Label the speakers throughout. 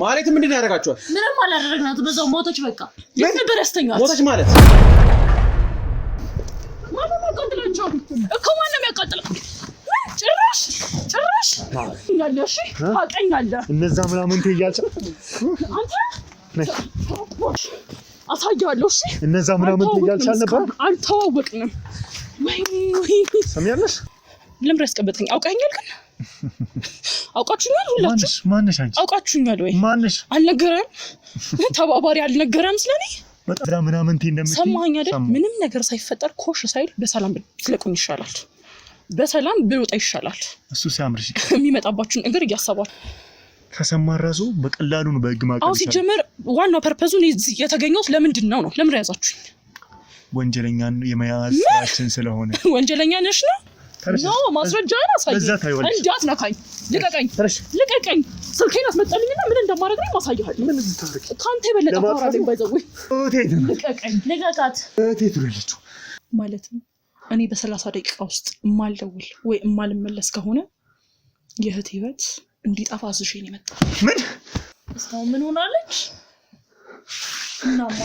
Speaker 1: ማለት ምንድነው ያደርጋችኋል?
Speaker 2: ምንም አላደረግናት በዛው ሞተች በቃ የት ነበር ያስተኛት?
Speaker 1: ሞተች ማለት
Speaker 2: ማንም ያቃጥላቸው እኮ ማንም ያቃጥላ ጭራሽ ያለሽ ታቀኛለ
Speaker 3: እነዛ ምናምን ትያጫ
Speaker 2: አንተ አሳያለሁ እሺ
Speaker 3: እነዛ ምናምን ትያጫ ነበር
Speaker 2: አልተዋወቅንም ወይ
Speaker 3: ሰሚያለሽ
Speaker 2: ለምን ያስቀበጥኝ አውቃኛል ግን አውቃችሁኛል ሁላችሁ
Speaker 3: ማንሽ አንቺ
Speaker 2: አውቃችሁኛል ወይ
Speaker 3: ማንሽ
Speaker 2: አልነገረም ተባባሪ አልነገረም ስለኔ
Speaker 3: በጣም ምናምን እንደምትይ
Speaker 2: ሰማኸኝ አይደል ምንም ነገር ሳይፈጠር ኮሽ ሳይል በሰላም ትለቁኝ ይሻላል በሰላም ብወጣ ይሻላል
Speaker 3: እሱ ሲያምርሽ
Speaker 2: የሚመጣባችሁን ነገር እያሰባችሁ
Speaker 3: ከሰማራዙ በቀላሉ ነው በህግ ማቀፍ
Speaker 2: አው ሲጀመር ዋናው ፐርፐዙን የተገኘው ለምንድን ነው ለምን ያዛችሁኝ
Speaker 3: ወንጀለኛን የመያዝ ስራችን ስለሆነ
Speaker 2: ወንጀለኛ ነሽ ነው ነው ማስረጃና ሳይ እንዳትነካኝ ልቀቀኝ ስልኬን አስመጣልኝና ምን እንደማደርግ ነው ማሳያለሁ
Speaker 3: ምን እንድታረቂ
Speaker 2: ካንተ በለጠ አወራለኝ ባይዘው
Speaker 3: እቴት
Speaker 2: ልቀቃት
Speaker 3: እቴት ልጅቱ
Speaker 2: ማለት ነው እኔ በ30 ደቂቃ ውስጥ ማልደውል ወይ ማልመለስ ከሆነ የህት ህይወት እንዲጣፋ አዝሽኝ ነው መጣ
Speaker 3: ምን
Speaker 2: እስካሁን ምን ሆናለች እናማ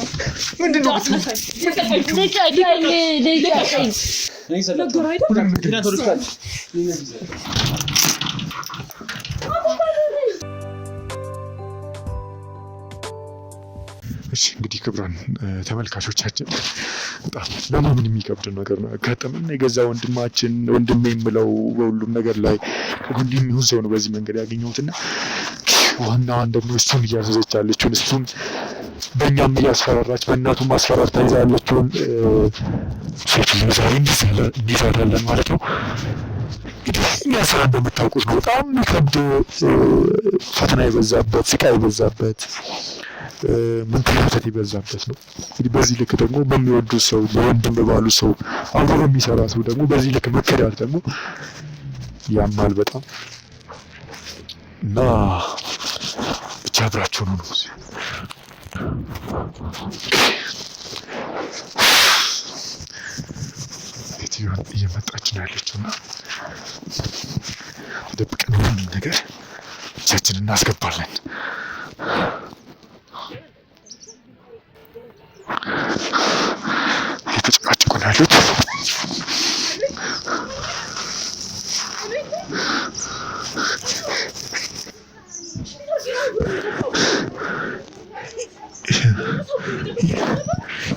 Speaker 3: ምንድነው
Speaker 2: ልቀቀኝ ነገር አይደል
Speaker 3: እሺ እንግዲህ ክብራን ተመልካቾቻችን በጣም ለማመን የሚከብድ ነገር ነው ያጋጠመን የገዛ ወንድሜ የምለው በሁሉም ነገር ላይ ወንድሜ ይሁን ሰው ነው በዚህ መንገድ ያገኘሁትና ዋናዋን ደግሞ እሱን እያዘዘች ያለችውን እሱን በእኛም እያስፈራራች በእናቱ ማስፈራርታ ይዛ ያለችውን ሴት ዛሬ እንዲሰራለን ማለት ነው እኛ ስራ እንደምታውቁት ነው በጣም የሚከብድ ፈተና የበዛበት ስቃይ የበዛበት መንከራተት ይበዛበት ነው እንግዲህ በዚህ ልክ ደግሞ በሚወዱ ሰው በወንድም በባሉ ሰው አብሮ በሚሰራ ሰው ደግሞ በዚህ ልክ መከዳት ደግሞ ያማል በጣም እና ብቻ አብራችሁ ነው እትዬው እየመጣች ነው ያለችውና ተደብቀን ምንም ነገር እጃችንን እናስገባለን የተጨቃጨቁ ነው ያሉት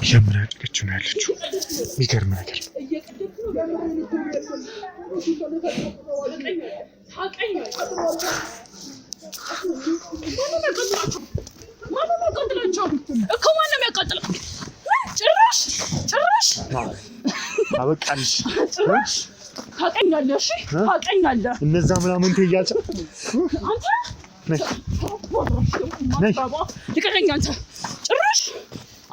Speaker 3: የምናጨቀችው ነው ያለችው የሚገርም ነገር
Speaker 2: እኮ ማንም ያቃጥላል ጭራሽ
Speaker 3: አበቃልሽ
Speaker 2: ታቀኛለህ እሺ ታቀኛለህ
Speaker 3: እነዛ ምናምን ትያጫ
Speaker 2: አንተ ልቀቀኝ አንተ ጭራሽ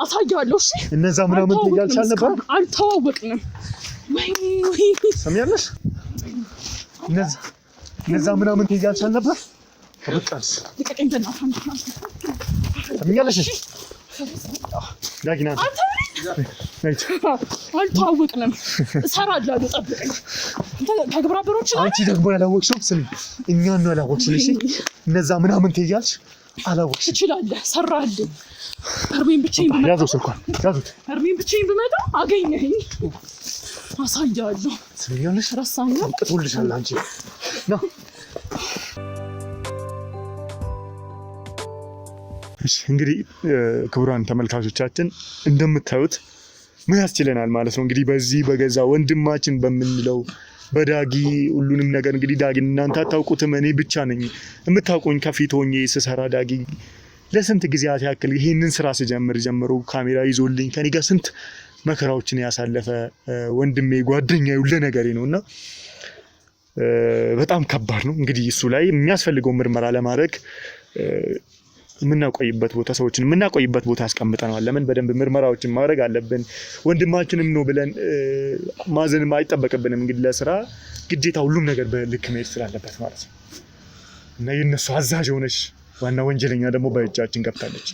Speaker 2: አሳያለሁ እሺ
Speaker 3: እነዛ ምናምን ትያጫ ነበር
Speaker 2: አልተዋወቅንም ወይ
Speaker 3: ሰሚያለሽ እነዛ ምናምን ትያጫ ነበር አበቃልሽ
Speaker 2: ልቀቀኝ በእናትህ
Speaker 3: ሰሚያለሽ ዳጊና
Speaker 2: አልተዋወቅንም እሰራለሁ ጠብቀኝ ከግብረ አበሮች
Speaker 3: አንቺ ደግሞ ያላወቅሽው ስሚ እኛን ነው ያላወቅሽው እሺ እነዛ ምናምን ትያልሽ አላወቅሽ
Speaker 2: ትችላለህ ሰራልኝ እርሜን ብቻዬን ብመጣ
Speaker 3: ያዘው ስልኳን ያዙት
Speaker 2: እርሜን ብቻዬን ብመጣ አገኘኸኝ አሳያለሁ
Speaker 3: ስሚያለሽ
Speaker 2: ረሳኛ
Speaker 3: ጥቶልሻል አንቺ ና እሺ እንግዲህ ክቡራን ተመልካቾቻችን እንደምታዩት ምን ያስችለናል ማለት ነው እንግዲህ በዚህ በገዛ ወንድማችን በመንለው በዳጊ ሁሉንም ነገር እንግዲህ ዳጊ እናንተ አታውቁትም እኔ ብቻ ነኝ የምታውቁኝ ከፊት ሆኜ ስሰራ ዳጊ ለስንት ጊዜያት ያክል ይሄንን ስራ ጀምሮ ካሜራ ይዞልኝ ከኔ ጋር ስንት መከራዎችን ያሳለፈ ወንድሜ ጓደኛዬ ሁሉ ነገሬ ነውና በጣም ከባድ ነው እንግዲህ እሱ ላይ የሚያስፈልገው ምርመራ ለማድረግ የምናቆይበት ቦታ ሰዎችን የምናቆይበት ቦታ አስቀምጠናል ለምን በደንብ ምርመራዎችን ማድረግ አለብን ወንድማችንም ነው ብለን ማዘንም አይጠበቅብንም እንግዲህ ለስራ ግዴታ ሁሉም ነገር በልክ መሄድ ስላለበት ማለት ነው እና የነሱ አዛዥ ሆነሽ ዋና ወንጀለኛ ደግሞ በእጃችን ገብታለች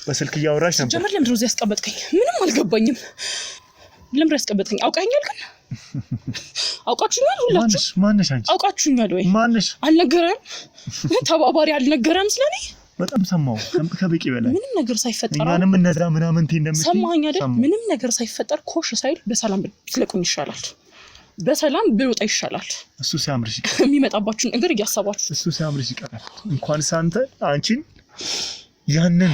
Speaker 3: በስልክ እያወራሽ ነበር።
Speaker 2: ጀመር ለምንድን ነው እዚህ ያስቀመጥከኝ? ምንም አልገባኝም። ለምን ያስቀመጥከኝ? አውቃኛል ግን አውቃችሁኛል ሁላችሁ?
Speaker 3: ማነሽ አንቺ?
Speaker 2: አውቃችሁኛል ወይ?
Speaker 3: ማነሽ?
Speaker 2: አልነገረም። ተባባሪ አልነገረም ስለኔ።
Speaker 3: በጣም ሰማው ከበቂ በላይ
Speaker 2: ምንም ነገር ሳይፈጠር
Speaker 3: እኛንም እነዛ ምናምን እንደምትይ
Speaker 2: ሰማኸኝ አይደል? ምንም ነገር ሳይፈጠር ኮሽ ሳይል በሰላም ትለቁኝ ይሻላል። በሰላም ብወጣ ይሻላል።
Speaker 3: እሱ ሲያምርሽ ይቀራል።
Speaker 2: የሚመጣባችሁን ነገር እያሰባችሁ
Speaker 3: እሱ ሲያምርሽ ይቀራል። እንኳን ሳንተ አንቺን ያንን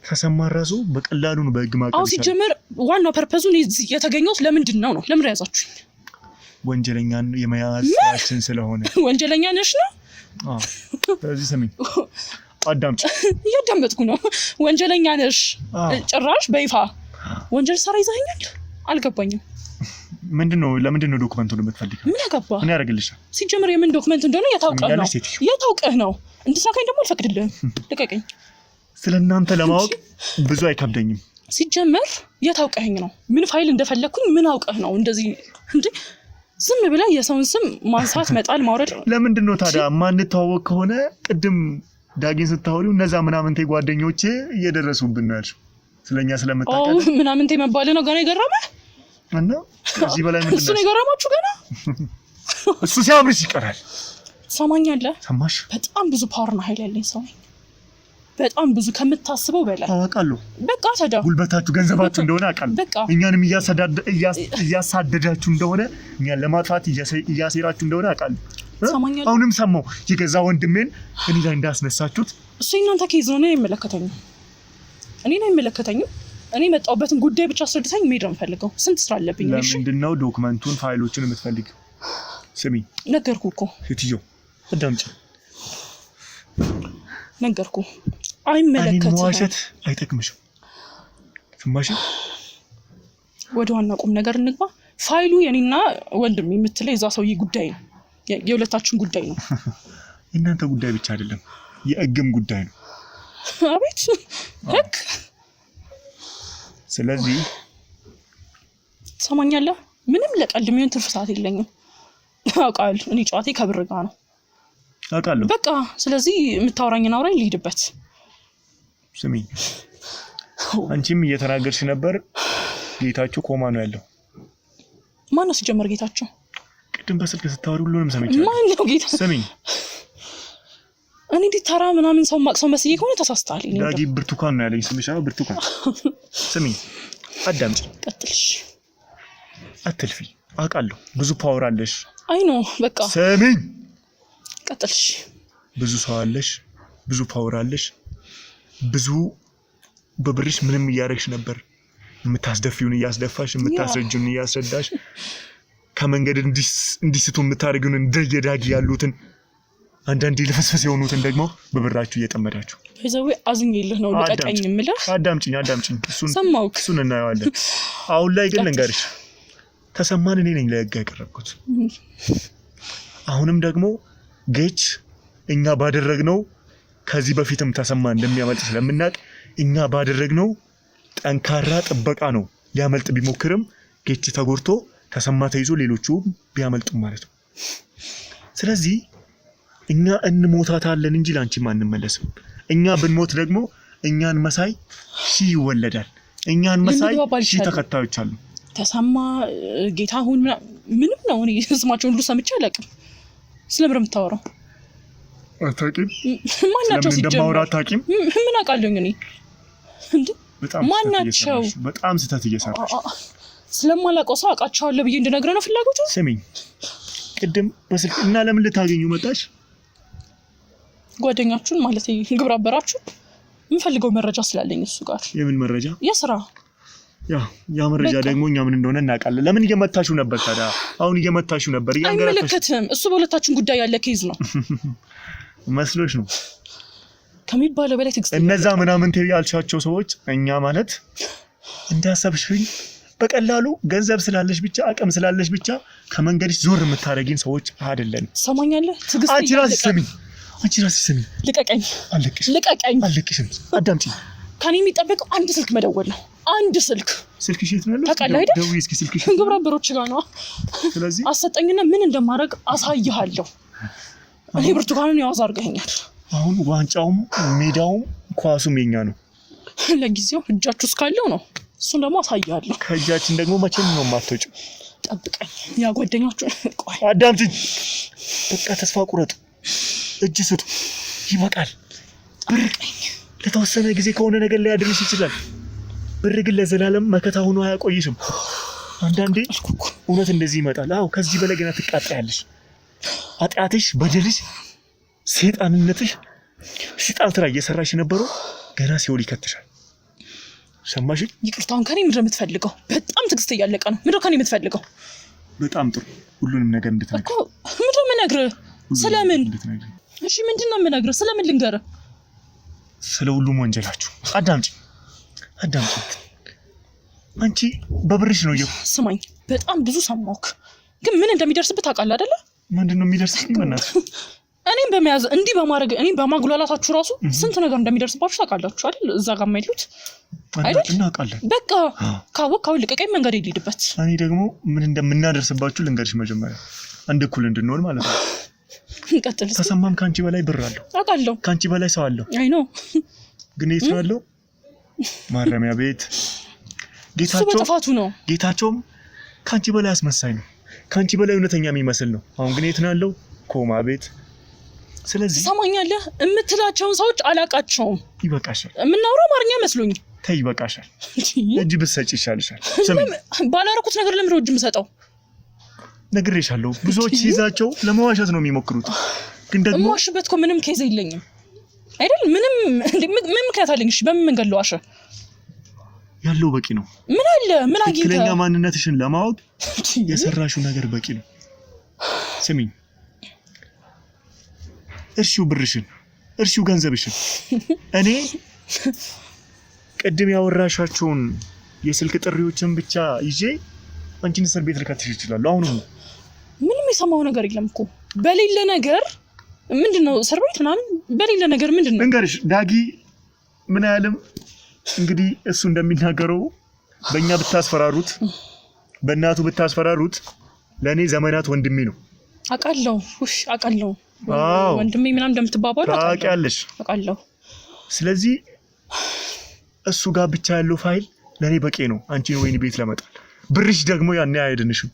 Speaker 3: ተሰማ ራሱ በቀላሉ ነው በህግ ማቀፍ።
Speaker 2: አው ሲጀመር ዋናው ፐርፐዙን የተገኘው ለምንድን ነው? ለምን ያዛችሁኝ?
Speaker 3: ወንጀለኛን የመያዝ ስራችን ስለሆነ።
Speaker 2: ወንጀለኛ ነሽ ነው?
Speaker 3: አዎ። ስለዚህ ስሚኝ፣ አዳምጪ።
Speaker 2: እያዳመጥኩ ነው። ወንጀለኛ ነሽ ጭራሽ በይፋ ወንጀል ሰራ ይዘኸኛል። አልገባኝም።
Speaker 3: ምንድነው? ለምንድነው ዶክመንቱን የምትፈልጊው?
Speaker 2: ምን አገባ?
Speaker 3: ምን ያደርግልሽ?
Speaker 2: ሲጀመር የምን ዶክመንት እንደሆነ የታውቀህ ነው። እንድትነካኝ ደግሞ አልፈቅድልህም። ልቀቀኝ። ስለናንተ
Speaker 3: ለማወቅ ብዙ አይከብደኝም።
Speaker 2: ሲጀመር የታውቀኸኝ ነው። ምን ፋይል እንደፈለኩኝ ምን አውቀህ ነው እንደዚህ እንዴ? ዝም ብለህ የሰውን ስም ማንሳት መጣል ማውረድ።
Speaker 3: ለምንድነው ታዲያ ማንተዋወቅ ከሆነ ቅድም ዳጊን ስታወሪው እነዛ ምናምንቴ ጓደኞቼ እየደረሱብን ነው ያልሽው? ስለኛ ስለምታውቀው
Speaker 2: ምናምንቴ መባል ነው ገና የገረመህ?
Speaker 3: እና ከዚህ በላይ ምንድነው?
Speaker 2: እሱ ነው የገረማችሁ ገና?
Speaker 3: እሱ ሲያምርሽ ይቀራል።
Speaker 2: ሰማኛለህ?
Speaker 3: ሰማሽ?
Speaker 2: በጣም ብዙ ፓወርና ኃይል ያለኝ ሰው ነኝ። በጣም ብዙ ከምታስበው በላይ
Speaker 3: አውቃለሁ።
Speaker 2: በቃ ታዲያ
Speaker 3: ጉልበታችሁ ገንዘባችሁ እንደሆነ አውቃለሁ።
Speaker 2: በቃ
Speaker 3: እኛንም እያሳደዳችሁ እንደሆነ እኛን ለማጥፋት እያሴራችሁ እንደሆነ አውቃለሁ።
Speaker 2: ሰማኛለህ?
Speaker 3: አሁንም ሰማሁ የገዛ ወንድሜን እኔ ላይ እንዳስነሳችሁት።
Speaker 2: እሱ እናንተ ኬዝ ነው። እኔ አይመለከተኝም። እኔ መጣሁበትን ጉዳይ ብቻ አስረድተኝ መሄድ ነው የምፈልገው። ስንት ስራ አለብኝ። እሺ
Speaker 3: ለምንድነው ዶክመንቱን ፋይሎችን የምትፈልጊው? ስሚ
Speaker 2: ነገርኩህ እኮ ሴትዮ፣
Speaker 3: አዳምጪ።
Speaker 2: ነገርኩህ። አይመለከትህም።
Speaker 3: መዋሸት አይጠቅምሽም። ስማሽ
Speaker 2: ወደ ዋና ቁም ነገር እንግባ። ፋይሉ የኔና ወንድም የምትለው የዛ ሰውዬ ጉዳይ ነው። የሁለታችን ጉዳይ ነው።
Speaker 3: እናንተ ጉዳይ ብቻ አይደለም፣ የህግም ጉዳይ ነው።
Speaker 2: አቤት ህግ።
Speaker 3: ስለዚህ
Speaker 2: ሰማኛለህ? ምንም ለቀልድ የሚሆን ትርፍ ሰዓት የለኝም። አውቃለሁ። እኔ ጨዋቴ ከብር ጋር ነው።
Speaker 3: አውቃለሁ።
Speaker 2: በቃ ስለዚህ የምታወራኝን አውራኝ ልሂድበት።
Speaker 3: ስሚ፣ አንቺም እየተናገርሽ ነበር። ጌታቸው ኮማ ነው ያለው።
Speaker 2: ማን ነው ሲጀመር ጌታቸው?
Speaker 3: ቅድም በስልክ ስታወሪ ሁሉንም ሰምቻለሁ።
Speaker 2: ማን ነው ጌታ?
Speaker 3: ስሚ፣
Speaker 2: እኔ እንዴት ተራ ምናምን ሰው ማቅሰው መስዬ ከሆነ ተሳስተሃል።
Speaker 3: ዳጊ ብርቱካን ነው ያለኝ። ስምሽ ብርቱካን። ስሚ፣ አዳምጪ።
Speaker 2: ቀጥልሽ።
Speaker 3: አትልፊ። አውቃለሁ ብዙ ፓወር አለሽ።
Speaker 2: አይ ነው በቃ
Speaker 3: ስሚኝ።
Speaker 2: ቀጥልሽ።
Speaker 3: ብዙ ሰው አለሽ፣ ብዙ ፓወር አለሽ። ብዙ በብርሽ ምንም እያደረግሽ ነበር። የምታስደፊውን እያስደፋሽ፣ የምታስረጁን እያስረዳሽ፣ ከመንገድ እንዲስቱ የምታደርጊውን እንደየዳጊ ያሉትን አንዳንዴ ልፈስፈስ የሆኑትን ደግሞ በብራችሁ እየጠመዳችሁ።
Speaker 2: በዛው አዝኜልህ ነው ልቀቀኝ የምልህ።
Speaker 3: አዳምጪኝ። እሱን እናየዋለን። አሁን ላይ ግን ልንገርሽ፣ ተሰማን እኔ ነኝ ለህግ ያቀረብኩት። አሁንም ደግሞ ጌች እኛ ባደረግነው ከዚህ በፊትም ተሰማ እንደሚያመልጥ ስለምናውቅ እኛ ባደረግነው ጠንካራ ጥበቃ ነው ሊያመልጥ ቢሞክርም ጌች ተጎድቶ ተሰማ ተይዞ ሌሎቹ ቢያመልጡም ማለት ነው። ስለዚህ እኛ እንሞታታለን እንጂ ላንቺም አንመለስም። እኛ ብንሞት ደግሞ እኛን መሳይ ሺህ ይወለዳል። እኛን መሳይ ሺህ ተከታዮች አሉ።
Speaker 2: ተሰማ ጌታሁን ምንም ነው። እኔ ስማቸውን ሁሉ ሰምቼ አላውቅም። ስለምን የምታወራው?
Speaker 3: አታውቂም?
Speaker 2: ማናቸው ሲጀምር
Speaker 3: እንደማወራ አታውቂም?
Speaker 2: ምን አውቃለሁኝ እኔ እንዴ? ማናቸው?
Speaker 3: በጣም ስህተት እየሰራሽ።
Speaker 2: ስለማላውቀው ሰው አውቃቸዋለሁ ብዬ እንድነግርህ ነው ፍላጎቱ?
Speaker 3: ስሚኝ፣ ቅድም በስልክ እና ለምን ልታገኙ መጣሽ?
Speaker 2: ጓደኛችሁን ማለት ግብረ አበራችሁ የምፈልገው መረጃ ስላለኝ እሱ ጋር።
Speaker 3: የምን መረጃ?
Speaker 2: የስራ።
Speaker 3: ያ መረጃ ደግሞ እኛ ምን እንደሆነ እናውቃለን። ለምን እየመታችሁ ነበር ታዲያ? አሁን እየመታችሁ ነበር።
Speaker 2: አይመለከትም። እሱ በሁለታችን ጉዳይ ያለ ኬዝ ነው
Speaker 3: መስሎሽ ነው
Speaker 2: ከሚባለው በላይ ትግስት።
Speaker 3: እነዛ ምናምን ያልሻቸው ሰዎች እኛ ማለት እንዳሰብሽኝ በቀላሉ ገንዘብ ስላለሽ ብቻ አቅም ስላለሽ ብቻ ከመንገድሽ ዞር የምታረጊን ሰዎች አይደለን።
Speaker 2: ሰማኛለህ? ትግስት።
Speaker 3: አንቺ ራስሽ ስሚ።
Speaker 2: ልቀቀኝ።
Speaker 3: አልለቅሽም። አዳምጪ።
Speaker 2: ከኔ የሚጠበቀው አንድ ስልክ መደወል ነው። አንድ ስልክ።
Speaker 3: ስልክሽ የት ነው ያለው?
Speaker 2: ታውቃለህ አይደል?
Speaker 3: ደውዪ እስኪ ስልክሽ።
Speaker 2: ግብረ አበሮች ጋር ነው።
Speaker 3: ስለዚህ
Speaker 2: አሰጠኝና ምን እንደማደርግ አሳይሃለሁ። እኔ ብርቱካንን ያዋዝ አድርገኸኛል።
Speaker 3: አሁን ዋንጫውም ሜዳውም ኳሱም የኛ ነው።
Speaker 2: ለጊዜው እጃችሁ እስካለው ነው። እሱን ደግሞ አሳያለሁ።
Speaker 3: ከእጃችን ደግሞ መቼም ነው የማትወጪው።
Speaker 2: ጠብቀኝ። ያ ጓደኛችሁ ቆይ
Speaker 3: አዳምጪኝ። በቃ ተስፋ ቁረጡ። እጅ ስጡ። ይበቃል።
Speaker 2: ጠብቀኝ።
Speaker 3: ለተወሰነ ጊዜ ከሆነ ነገር ሊያድርሽ ይችላል። ብር ግን ለዘላለም መከታ ሆኖ አያቆይሽም። አንዳንዴ እውነት እንደዚህ ይመጣል። አዎ ከዚህ በላይ ገና ትቃጣያለሽ። ኃጢአትሽ፣ በደልሽ፣ ሰይጣንነትሽ ሰይጣን ስራ እየሰራሽ የነበረው ገና ሲኦል ይከትሻል። ሰማሽ?
Speaker 2: ይቅርታውን ከኔ ምንድን ነው የምትፈልገው? በጣም ትዕግስት እያለቀ ነው። ምንድን ነው ከኔ የምትፈልገው?
Speaker 3: በጣም ጥሩ። ሁሉንም ነገር እንድትነግር
Speaker 2: እኮ። ምንድን ነው የምነግርህ? ስለምን? እሺ ምንድን ነው የምነግርህ? ስለምን ልንገርህ?
Speaker 3: ስለ ሁሉም ወንጀላችሁ። አዳምጪ። አንቺ በብርሽ ነው
Speaker 2: ስማኝ፣ በጣም ብዙ ሰማሁህ፣ ግን ምን እንደሚደርስበት ታውቃለህ አይደለ?
Speaker 3: ምንድን ነው የሚደርስብኝ? በእናትህ
Speaker 2: እኔም በመያዝ እንዲህ በማድረግ እኔም በማጉላላታችሁ ራሱ ስንት ነገር እንደሚደርስባችሁ ታውቃላችሁ አይደል? እዛ ጋር የማይሉት አይደል?
Speaker 3: እናውቃለን።
Speaker 2: በቃ ካወቅህ አሁን ልቀቀኝ፣ መንገድ የሌለበት።
Speaker 3: እኔ ደግሞ ምን እንደምናደርስባችሁ ልንገርሽ መጀመሪያ፣ አንድ እኩል እንድንሆን ማለት ነው።
Speaker 2: እንቀጥል።
Speaker 3: ተሰማም ከአንቺ በላይ ብር አለው፣
Speaker 2: አውቃለሁ።
Speaker 3: ከአንቺ በላይ ሰው አለው።
Speaker 2: አይ ነው፣
Speaker 3: ግን የት ነው ያለው? ማረሚያ ቤት።
Speaker 2: እሱ በጥፋቱ ነው።
Speaker 3: ጌታቸውም ከአንቺ በላይ አስመሳይ ነው፣ ከአንቺ በላይ እውነተኛ የሚመስል ነው። አሁን ግን የት ነው ያለው? ኮማ ቤት። ስለዚህ
Speaker 2: ሰማኛለህ፣ የምትላቸውን ሰዎች አላቃቸውም።
Speaker 3: ይበቃሻል።
Speaker 2: የምናወራው አማርኛ መስሎኝ።
Speaker 3: ተይ ይበቃሻል። እጅ ብትሰጪ ይሻልሻል።
Speaker 2: ባላረኩት ነገር ለምን እጅ የምሰጠው?
Speaker 3: ነግሬሻለሁ። ብዙዎች ይዛቸው ለመዋሸት ነው የሚሞክሩት፣ ግን ደግሞ
Speaker 2: የምዋሽበት እኮ ምንም ኬዝ የለኝም አይደል? ምን ምክንያት አለኝ? እሺ በምን መንገድ ለዋሸ? ያለው
Speaker 3: በቂ ነው።
Speaker 2: ምን አለ? ምን አግኝተህ?
Speaker 3: ትክክለኛ ማንነትሽን ለማወቅ የሰራሽው ነገር በቂ ነው። ስሚኝ፣ እርሺው ብርሽን፣ እርሺው ገንዘብሽን። እኔ ቅድም ያወራሻቸውን የስልክ ጥሪዎችን ብቻ ይዤ አንቺን እስር ቤት ልከትሽ ይችላል። አሁን
Speaker 2: ምንም የሰማው ነገር የለም እኮ በሌለ ነገር። ምንድነው እስር ቤት ምናምን በሌለ ነገር ምንድነው?
Speaker 3: እንገርሽ ዳጊ ምን ያለም እንግዲህ እሱ እንደሚናገረው በእኛ ብታስፈራሩት፣ በእናቱ ብታስፈራሩት ለእኔ ዘመናት ወንድሜ ነው።
Speaker 2: አውቃለሁ። ውሽ አውቃለሁ። ወንድሜ ምናምን እንደምትባባሉ
Speaker 3: ታውቂያለሽ።
Speaker 2: አውቃለሁ።
Speaker 3: ስለዚህ እሱ ጋር ብቻ ያለው ፋይል ለእኔ በቂ ነው አንቺን ወይኔ ቤት ለመጣል። ብርሽ ደግሞ ያኔ አይደንሽም።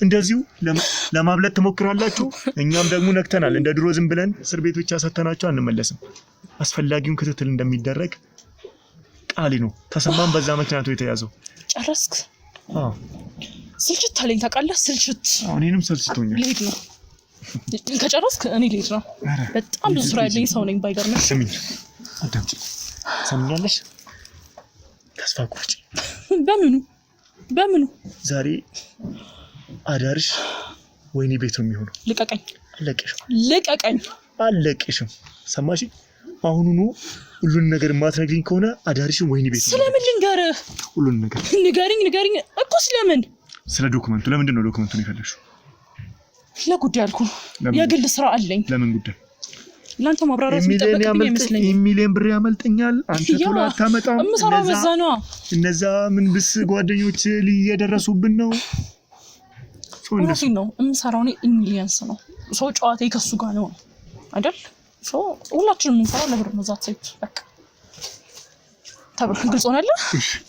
Speaker 3: እንደዚሁ ለማብለት ትሞክራላችሁ። እኛም ደግሞ ነክተናል። እንደ ድሮ ዝም ብለን እስር ቤት ብቻ ሰተናቸው አንመለስም። አስፈላጊውን ክትትል እንደሚደረግ ቃሊ ነው። ተሰማም በዛ ምክንያቱ የተያዘው።
Speaker 2: ጨረስክ? ስልችት አለኝ ታውቃለህ። ስልችት
Speaker 3: እኔንም ሰልችቶኛል።
Speaker 2: ልሄድ ነው። ከጨረስክ እኔ ልሄድ ነው። በጣም ብዙ ስራ ያለኝ ሰው ነኝ። ባይገርምሽ።
Speaker 3: ስሚኝ፣ አዳምጪ። ሰምኛለሽ? ተስፋ ቁርጪ። በምኑ ዛሬ አዳርሽ ወይኔ ቤት ነው የሚሆነው።
Speaker 2: ልቀቀኝ።
Speaker 3: ልቀቀኝ። አለቅሽም። ሰማሽ? አሁኑኑ ሁሉን ነገር ማትነግሪኝ ከሆነ አዳርሽን ወይኔ ቤት ነው። ስለምን ልንገርህ? ሁሉን ነገር ንገሪኝ እኮ። ስለምን? ስለ ዶክመንቱ። ለምንድን ነው ዶክመንቱን የፈለግሽው? ለጉዳይ አልኩ። የግል ስራ አለኝ። ለምን ጉዳይ? ላንተ ማብራራት የሚጠበቅብኝ አይመስለኝም። ሚሊዮን ብር ያመልጠኛል። አንተ ቶሎ አታመጣም። እነዛ ምን ብስ ጓደኞች እየደረሱብን ነው።
Speaker 2: እውነቴን ነው። የምሰራው እኔ ሚሊየንስ ነው። ሰው ጨዋታ ከሱ ጋር ነው አይደል? ሁላችንም የምንሰራው ለብር ነው። ዛት ሴት በቃ ተብሎ ግልጽ ሆነለ።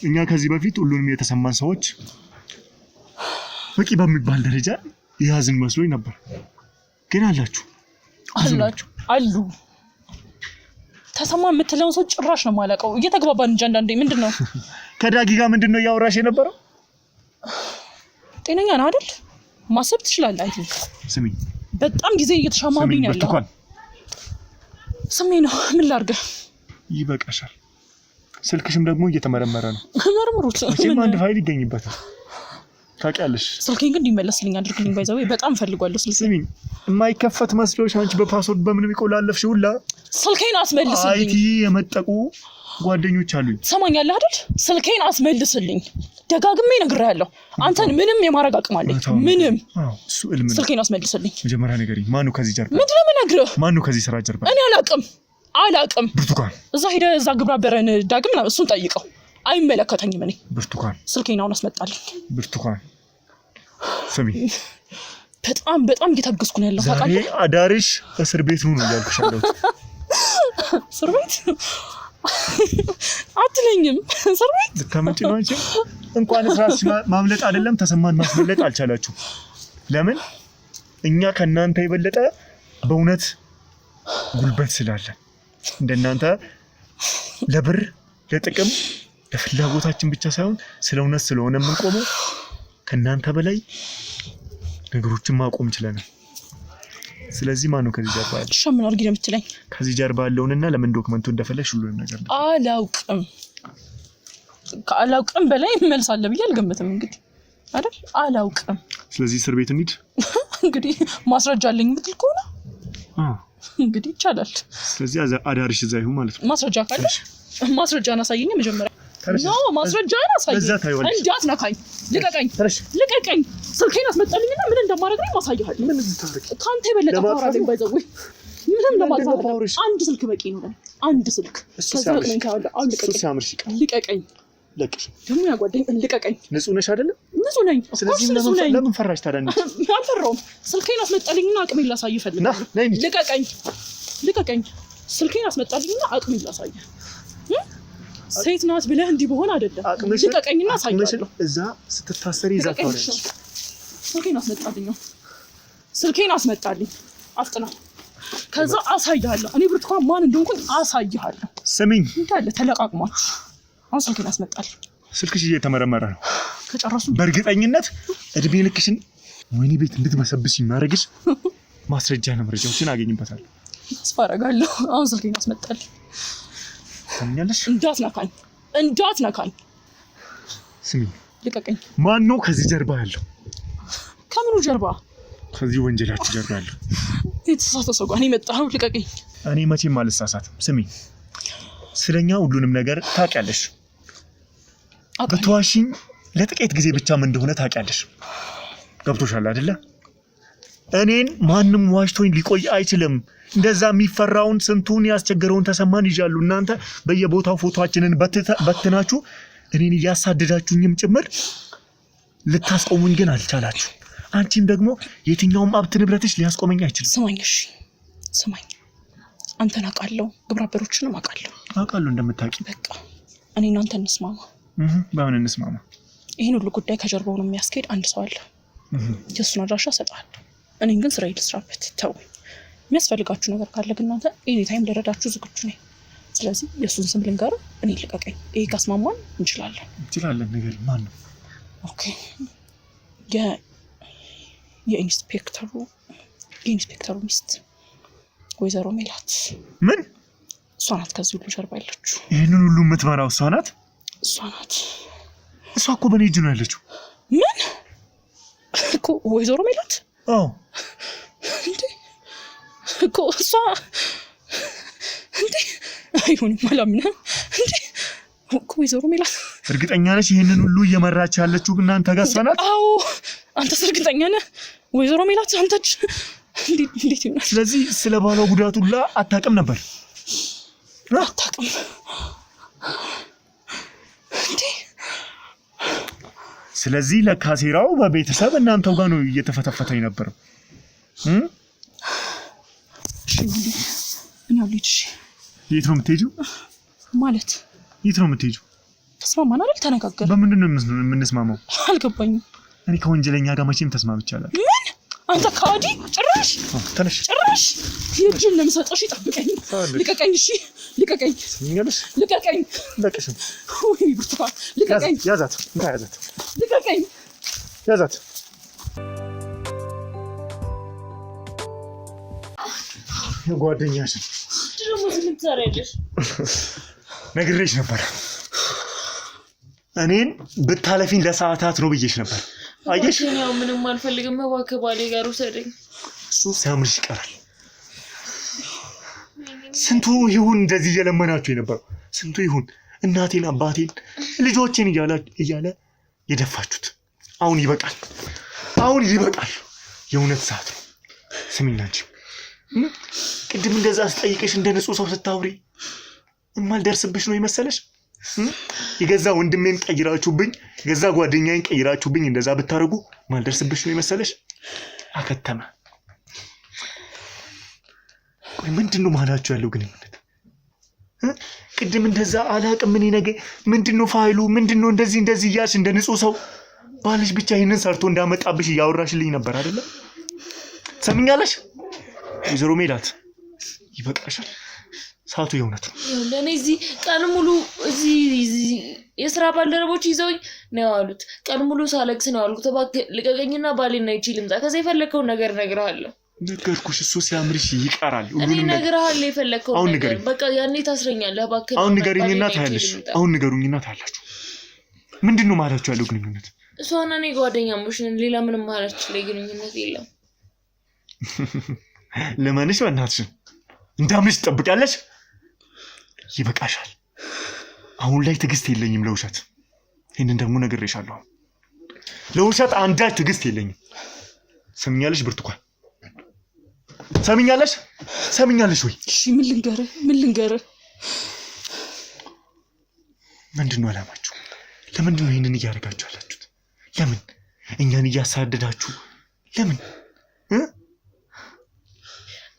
Speaker 3: እኛ ከዚህ በፊት ሁሉንም የተሰማን ሰዎች በቂ በሚባል ደረጃ የያዝን መስሎኝ ነበር። ግን
Speaker 2: አሉ ተሰማ የምትለውን ሰው ጭራሽ ነው የማላውቀው። እየተግባባን እንጂ አንዳንዴ ምንድን ነው
Speaker 3: ከዳጊ ጋር ምንድን ነው እያወራሽ የነበረው?
Speaker 2: ጤነኛ ነው አይደል? ማሰብ ትችላለህ። አይ ቲንክ
Speaker 3: ስሚ፣
Speaker 2: በጣም ጊዜ እየተሻማብኝ ነው ያለው። ስሜ ነው። ምን ላድርግ?
Speaker 3: ይበቃሻል። ስልክሽም ደግሞ እየተመረመረ ነው።
Speaker 2: መርምሩት።
Speaker 3: መቼም አንድ ፋይል ይገኝበታል። ታውቂያለሽ።
Speaker 2: ስልኬን ግን እንዲመለስልኝ አድርግልኝ። ባይዘው በጣም ፈልጓለሁ።
Speaker 3: ስሚ፣ የማይከፈት መስሎሽ አንቺ በፓስወርድ በምንም ይቆላለፍሽ ሁላ
Speaker 2: ስልኬን አስመልስልኝ።
Speaker 3: አይቲ የመጠቁ ጓደኞች አሉኝ።
Speaker 2: ትሰማኛለህ አይደል? ስልኬን አስመልስልኝ። ደጋግሜ እነግርሃለሁ። አንተን ምንም የማድረግ አቅም አለኝ። ምንም።
Speaker 3: እሱ እልም ነው።
Speaker 2: ስልኬን አስመልስልኝ።
Speaker 3: መጀመሪያ ንገሪኝ፣ ማነው ከዚህ ጀርባ?
Speaker 2: ምንድን ነው የምነግርህ?
Speaker 3: ማነው ከዚህ ስራ ጀርባ?
Speaker 2: እኔ አላቅም።
Speaker 3: ብርቱካን፣
Speaker 2: እዛ ሄደህ እዛ ግብረ አበረን ዳግም እሱን ጠይቀው። አይመለከተኝም። እኔ
Speaker 3: ብርቱካን፣
Speaker 2: ስልኬን አሁን አስመጣልኝ።
Speaker 3: ብርቱካን ስሚ፣
Speaker 2: በጣም እየታገስኩ ነው ያለው።
Speaker 3: ዛሬ አዳርሽ እስር ቤት ነው እያልኩሽ ያለሁት።
Speaker 2: እስር ቤት የለኝም እስር ቤት
Speaker 3: ልታመጪ ነው አንቺ እንኳን ራስ ማምለጥ አይደለም ተሰማን ማስመለጥ አልቻላችሁ ለምን እኛ ከናንተ የበለጠ በእውነት ጉልበት ስላለ እንደናንተ ለብር ለጥቅም ለፍላጎታችን ብቻ ሳይሆን ስለእውነት ስለሆነ የምንቆመው ከናንተ በላይ ነገሮችን ማቆም ይችላል ስለዚህ ማን ነው ከዚህ ጀርባ ያለው
Speaker 2: ምን አድርጊ ነው የምትለኝ
Speaker 3: ከዚህ ጀርባ ያለውንና ለምን ዶክመንቱ እንደፈለሽ ሁሉንም ነገር
Speaker 2: አላውቅም በላይ መልሳለ ብዬ አልገምትም እንግዲህ አይደል አላውቅም
Speaker 3: ስለዚህ እስር ቤት እንሂድ
Speaker 2: እንግዲህ ማስረጃ አለኝ የምትል ከሆነ እንግዲህ ይቻላል
Speaker 3: ስለዚህ አዳርሽ እዛ ይሁን ማለት ነው
Speaker 2: ማስረጃ ካለሽ ማስረጃን አሳየኝ መጀመሪያ ነው ማስረጃን አሳየኝ እንዳትነካኝ ልቀቀኝ ስልኬን አስመጣልኝና ምን እንደማደርግ ማሳየሃል
Speaker 3: ምን ልታረግ
Speaker 2: ካንተ የበለጠ ታወራለኝ ባይዘው ምንም ለማሳወር አንድ ስልክ በቂ ነው አንድ ስልክ ከዛለኝ ካለ አንድ ልቀቀኝ
Speaker 3: ለቅሽ
Speaker 2: ደሞ ያጓደኝ ልቀቀኝ
Speaker 3: ንጹህ ነሽ አይደል
Speaker 2: ንጹህ ነኝ
Speaker 3: ስለዚህ ለምን ፈራሽ ታዳኒ
Speaker 2: አልፈራውም ስልኬን አስመጣልኝና አቅሜን ላሳይ ፈልጋለሁ ልቀቀኝ ስልኬን አስመጣልኝና አቅሜን ላሳይ ሴት ናት ብለህ እንዲህ በሆነ አይደለም ልቀቀኝና አሳያለሁ
Speaker 3: እዛ ስትታሰሪ ይዛ ታወራለሽ
Speaker 2: ስልኬን አስመጣልኝ አፍጥና ከዛ አሳያለሁ እኔ ብርቱካን ማን እንደሆንኩኝ አሳያለሁ
Speaker 3: ስሚኝ
Speaker 2: እንዳለ ተለቃቅማችሁ አሁን ስልኬን አስመጣልኝ
Speaker 3: ስልክሽ እየተመረመረ ነው
Speaker 2: ከጨረሱ
Speaker 3: በእርግጠኝነት እድሜ ልክሽን ወይኔ ቤት እንድትመሰብሽ ይማረግሽ ማስረጃ ነው መረጃዎችን አገኝበታለሁ
Speaker 2: ተስፋ አደርጋለሁ አሁን ስልኬን አስመጣልኝ
Speaker 3: ታምኛለሽ
Speaker 2: እንዳትነካኝ
Speaker 3: ስሚኝ
Speaker 2: ልቀቀኝ
Speaker 3: ማን ነው ከዚህ ጀርባ ያለው
Speaker 2: ከምኑ ጀርባ
Speaker 3: ከዚህ ወንጀላችሁ ጀርባ ያለው
Speaker 2: የተሳሳተ ሰው ጋር የመጣው ልቀቀኝ
Speaker 3: እኔ መቼም አልሳሳትም ስሚኝ ስለኛ ሁሉንም ነገር ታውቂያለሽ በተዋሽኝ ለጥቂት ጊዜ ብቻ ምን እንደሆነ ታውቂያለሽ ገብቶሻል አይደለ እኔን ማንንም ዋሽቶኝ ሊቆይ አይችልም እንደዛ የሚፈራውን ስንቱን ያስቸገረውን ተሰማን ይያሉ እናንተ በየቦታው ፎቶአችንን በትናችሁ እኔን ያሳደዳችሁኝም ጭምር ልታስቆሙኝ ግን አልቻላችሁ አንቺም ደግሞ የትኛውም ሀብት ንብረትሽ ሊያስቆመኝ አይችልም
Speaker 2: ስማኝ አንተን አውቃለሁ ግብረ አበሮችንም
Speaker 3: አውቃለሁ እንደምታውቂ
Speaker 2: በቃ እኔ እናንተ እንስማማ
Speaker 3: በምን እንስማማ
Speaker 2: ይሄን ሁሉ ጉዳይ ከጀርባው ነው የሚያስኬድ አንድ ሰው አለ የሱን አድራሻ ሰጣለሁ እኔን ግን ስራዬ ልስራበት ተው የሚያስፈልጋችሁ ነገር ካለ ግን እናንተ ኤኒ ታይም ልረዳችሁ ዝግጁ ነኝ ስለዚህ የሱን ስም ልንገር እኔ ልቀቀኝ ይሄ ካስማማን እንችላለን
Speaker 3: ነገር ማን ነው
Speaker 2: ኦኬ የኢንስፔክተሩ ሚስት ወይዘሮ ሜላት
Speaker 3: ምን
Speaker 2: እሷ ናት ከዚህ ሁሉ ጀርባ ያለችው
Speaker 3: ይሄንን ሁሉ የምትመራው እሷ ናት እሷ እኮ በኔ እጅ ነው ያለችው
Speaker 2: ምን እኮ ወይዘሮ ሜላት እንዴ እኮ እሷ እንዴ አይሆንም አላምንም እንዴ እኮ ወይዘሮ ሜላት
Speaker 3: እርግጠኛ ነሽ ይሄንን ሁሉ እየመራች ያለችው እናንተ ጋር እሷ ናት
Speaker 2: አዎ አንተስ እርግጠኛ ነህ ወይዘሮ ሜላት አንተች እንዴት ይሆናል
Speaker 3: ስለዚህ ስለ ባሏ ጉዳት ሁላ አታውቅም ነበር
Speaker 2: አታውቅም እንዴ
Speaker 3: ስለዚህ ለካሴራው በቤተሰብ እናንተው ጋር ነው እየተፈተፈተ የነበረው የት ነው የምትሄጂው
Speaker 2: ማለት
Speaker 3: የት ነው የምትሄጂው
Speaker 2: ተስማማን አይደል ተነጋገርን
Speaker 3: በምንድን ነው የምንስማማው
Speaker 2: አልገባኝም
Speaker 3: እኔ ከወንጀለኛ ጋር መቼም ተስማምቻለሁ
Speaker 2: ምን አንተ ካዲ ጭራሽ የእጅን ለምሰጠሽ ይጠብቀኝ ልቀቀኝ እሺ ልቀቀኝ
Speaker 3: ስሚኛለሽ
Speaker 2: ልቀቀኝ
Speaker 3: ለቀሽም
Speaker 2: ወይ ብርቱካን ልቀቀኝ
Speaker 3: ያዛት
Speaker 2: ልቀቀኝ
Speaker 3: ያዛት የጓደኛሽን
Speaker 2: ድሮም ምን ትሰሪያለሽ
Speaker 3: ነግሬሽ ነበር እኔን ብታለፊኝ ለሰዓታት ነው ብዬሽ ነበር አየሽ
Speaker 1: ያው ምንም አልፈልግም እባክህ ባሌ ጋር ውሰደኝ
Speaker 3: እሱ ሲያምርሽ ይቀራል ስንቱ ይሁን እንደዚህ እየለመናችሁ የነበረው ስንቱ ይሁን እናቴን አባቴን ልጆቼን እያለ የደፋችሁት አሁን ይበቃል የእውነት ሰዓት ነው ስሚኝ አንቺ ቅድም እንደዛ አስጠይቀሽ እንደ ንጹህ ሰው ስታወሪ እማልደርስብሽ ነው ይመሰለሽ የገዛ ወንድሜን ቀይራችሁብኝ የገዛ ጓደኛዬን ቀይራችሁብኝ እንደዛ ብታረጉ ማልደርስብሽ ነው ይመሰለሽ አከተመ ቆይ ምንድነው ማላችሁ ያለው ግንኙነት ቅድም እንደዛ አላቅም ምን ነገ ምንድነው ፋይሉ ምንድነው እንደዚህ እያልሽ እንደ ንጹህ ሰው ባልሽ ብቻ ይሄንን ሰርቶ እንዳመጣብሽ ያወራሽልኝ ነበር አይደለ? ሰምኛለሽ ወይዘሮ ሜላት ይበቃሻል። ሰዓቱ የእውነት ነው።
Speaker 1: ለኔ እዚህ ቀን ሙሉ እዚህ የሥራ ባልደረቦች ይዘውኝ ነው ያሉት። ቀን ሙሉ ሳለቅስ ነው ያልኩት። እባክህ ልቀቀኝና ባሌና ይችልምጣ ከዛ የፈለከውን ነገር እነግርሃለሁ።
Speaker 3: ነገርኩሽ እሱ ሲያምርሽ ይቀራል።
Speaker 1: እኔ እነግርሃለሁ የፈለከውን ነገር በቃ ያኔ ታስረኛለህ። እባክህ
Speaker 3: አሁን ንገሪኝና ታያለሽ። አሁን ንገሩኝና ታያላችሁ። ምንድነው ማለታችሁ ያለው ግንኙነት?
Speaker 1: እሷና እኔ ጓደኛሞች ነን። ሌላ ምንም ማለታችሁ ላይ ግንኙነት የለም።
Speaker 3: ለማንሽ በእናትሽ እንዳምንሽ ትጠብቂያለሽ? ይበቃሻል። አሁን ላይ ትዕግስት የለኝም ለውሸት። ይሄንን ደግሞ ነግሬሻለሁ። ለውሸት አንዳች ትዕግስት የለኝም። ሰምኛለሽ ብርቱካን? ሰምኛለሽ ወይ?
Speaker 2: እሺ ምን ልንገርህ?
Speaker 3: ምንድነው አላማችሁ? ለምንድነው ይሄንን እያደረጋችሁ ያላችሁት? ለምን እኛን እያሳደዳችሁ? ለምን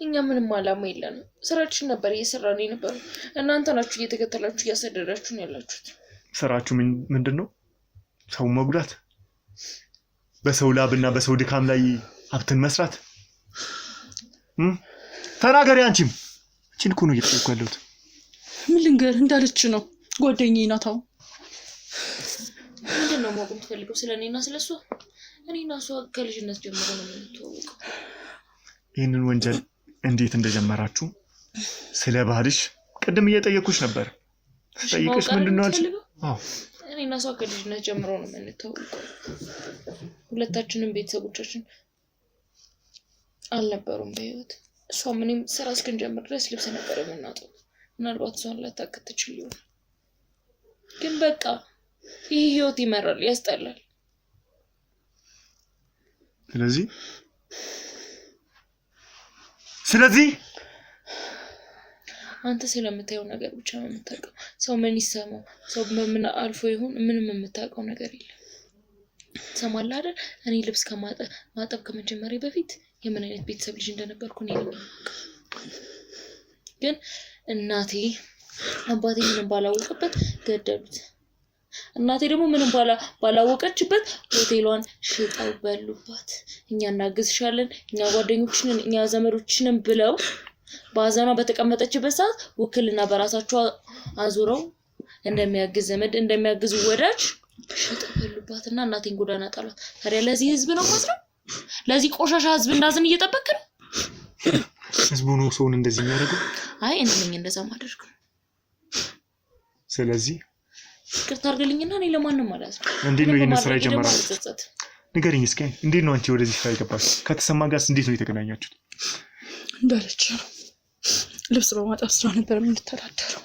Speaker 1: እኛ ምንም አላማ የለንም። ስራችን ነበር እየሰራን የነበረው። እናንተ ናችሁ እየተከተላችሁ እያሰደዳችሁ ነው ያላችሁት።
Speaker 3: ስራችሁ ምንድነው? ሰው መጉዳት፣ በሰው ላብና በሰው ድካም ላይ ሀብትን መስራት። ተናገሪ አንቺም። እቺን እኮ ነው እየጠየቅኩ ያለሁት።
Speaker 2: ምን ልንገርህ? እንዳለች ነው ጓደኛዬ ናት። አሁን
Speaker 1: ምንድነው ማወቅ የምትፈልገው ስለኔና ስለሷ? እኔና እሷ ከልጅነት ጀምሮ ነው የምንተዋወቀው።
Speaker 3: ይህንን ወንጀል እንዴት እንደጀመራችሁ ስለ ባህልሽ ቅድም እየጠየኩሽ ነበር። ጠይቅሽ ምንድነው አልሽ? አዎ
Speaker 1: እኔና እሷ ከልጅነት ጀምሮ ነው የምንተዋወቀው። ሁለታችንም ቤተሰቦቻችን አልነበሩም በህይወት። እሷ ምንም ስራ እስክንጀምር ድረስ ልብስ ነበር የምናጥበው። ምናልባት እሷን ላታውቅ ትችል ይሆናል። ግን በቃ ይህ ህይወት ይመራል፣ ያስጠላል።
Speaker 3: ስለዚህ
Speaker 1: አንተ ስለምታየው ነገር ብቻ ነው የምታውቀው። ሰው ምን ይሰማው፣ ሰው ምን አልፎ ይሁን ምንም የምታውቀው ነገር የለም። ሰማለህ አይደል? እኔ ልብስ ማጠብ ከመጀመሪያ በፊት የምን አይነት ቤተሰብ ልጅ እንደነበርኩ እኔ ነኝ። ግን እናቴ አባቴ ምንም ባላወቀበት ገደሉት። እናቴ ደግሞ ምንም ባላወቀችበት ሆቴሏን ሽጠው በሉባት። እኛ እናግዝሻለን፣ እኛ ጓደኞችንን፣ እኛ ዘመዶችንን ብለው ባዛኗ በተቀመጠችበት ሰዓት ውክልና በራሳቸው አዙረው እንደሚያግዝ ዘመድ እንደሚያግዝ ወዳጅ ሽጠው በሉባትና እናቴን ጎዳና ጣሏት። ታዲያ ለዚህ ህዝብ ነው ማስረው? ለዚህ ቆሻሻ ህዝብ እንዳዝን እየጠበቅክ ነው?
Speaker 3: ህዝቡ ነው ሰውን እንደዚህ የሚያደርገው?
Speaker 1: አይ እኔ ነኝ እንደዛ ማደርገው።
Speaker 3: ስለዚህ
Speaker 1: ይቅርታ አድርግልኝና እኔ ለማንም ማለት ነው።
Speaker 3: እንዴት ነው ይሄን ስራ የጀመራው? ንገሪኝ እስኪ። እንዴት ነው አንቺ ወደዚህ ስራ የገባሽ? ከተሰማ ጋርስ እንዴት ነው የተገናኛችሁት?
Speaker 2: እንዳለች ልብስ በማጠብ ስራ ነበር የምንተዳደረው።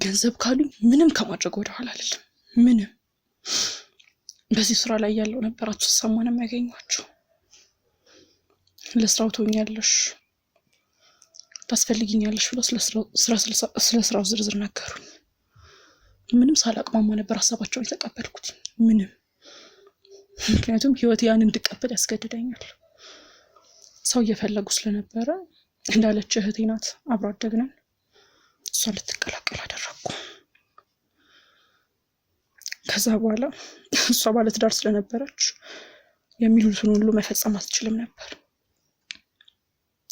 Speaker 2: ገንዘብ ካሉኝ ምንም ከማድረግ ወደ ኋላ አልልም። ምንም በዚህ ስራ ላይ ያለው ነበር አትሰማን የሚያገኟቸው። ለስራው ትሆኛለሽ ታስፈልጊኛለሽ ብለው ስለ ስራው ዝርዝር ነገሩኝ። ምንም ሳላቅማማ ነበር ሀሳባቸውን የተቀበልኩት። ምንም ምክንያቱም ህይወት ያን እንድቀበል ያስገድደኛል። ሰው እየፈለጉ ስለነበረ እንዳለች እህቴ ናት፣ አብሮ አደግነን። እሷ ልትቀላቀል አደረኩ። ከዛ በኋላ እሷ ባለትዳር ስለነበረች የሚሉትን ሁሉ መፈጸም አትችልም ነበር።